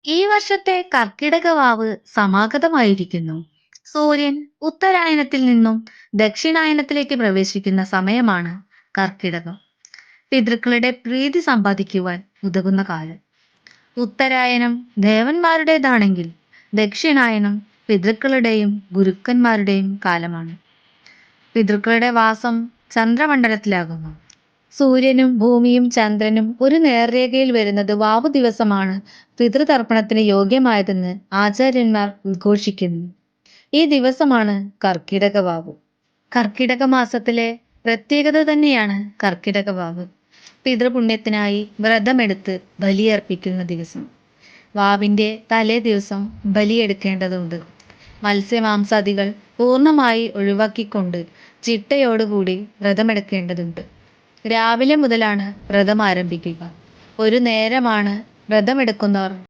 ഈ വർഷത്തെ കർക്കിടക വാവ് സമാഗതമായിരിക്കുന്നു. സൂര്യൻ ഉത്തരായനത്തിൽ നിന്നും ദക്ഷിണായനത്തിലേക്ക് പ്രവേശിക്കുന്ന സമയമാണ് കർക്കിടകം. പിതൃക്കളുടെ പ്രീതി സമ്പാദിക്കുവാൻ ഉതകുന്ന കാലം. ഉത്തരായനം ദേവന്മാരുടേതാണെങ്കിൽ ദക്ഷിണായനം പിതൃക്കളുടെയും ഗുരുക്കന്മാരുടെയും കാലമാണ്. പിതൃക്കളുടെ വാസം ചന്ദ്രമണ്ഡലത്തിലാകുന്നു. സൂര്യനും ഭൂമിയും ചന്ദ്രനും ഒരു നേർരേഖയിൽ വരുന്നത് വാവു ദിവസമാണ് പിതൃതർപ്പണത്തിന് യോഗ്യമായതെന്ന് ആചാര്യന്മാർ ഉദ്ഘോഷിക്കുന്നു. ഈ ദിവസമാണ് കർക്കിടക വാവ്. കർക്കിടക മാസത്തിലെ പ്രത്യേകത തന്നെയാണ് കർക്കിടക വാവ്. പിതൃപുണ്യത്തിനായി വ്രതമെടുത്ത് ബലിയർപ്പിക്കുന്ന ദിവസം. വാവിന്റെ തലേ ദിവസം ബലിയെടുക്കേണ്ടതുണ്ട്. മത്സ്യമാംസാദികൾ പൂർണ്ണമായി ഒഴിവാക്കിക്കൊണ്ട് ചിട്ടയോടുകൂടി വ്രതമെടുക്കേണ്ടതുണ്ട്. രാവിലെ മുതലാണ് വ്രതം ആരംഭിക്കുക. ഒരു നേരമാണ് വ്രതമെടുക്കുന്നവർ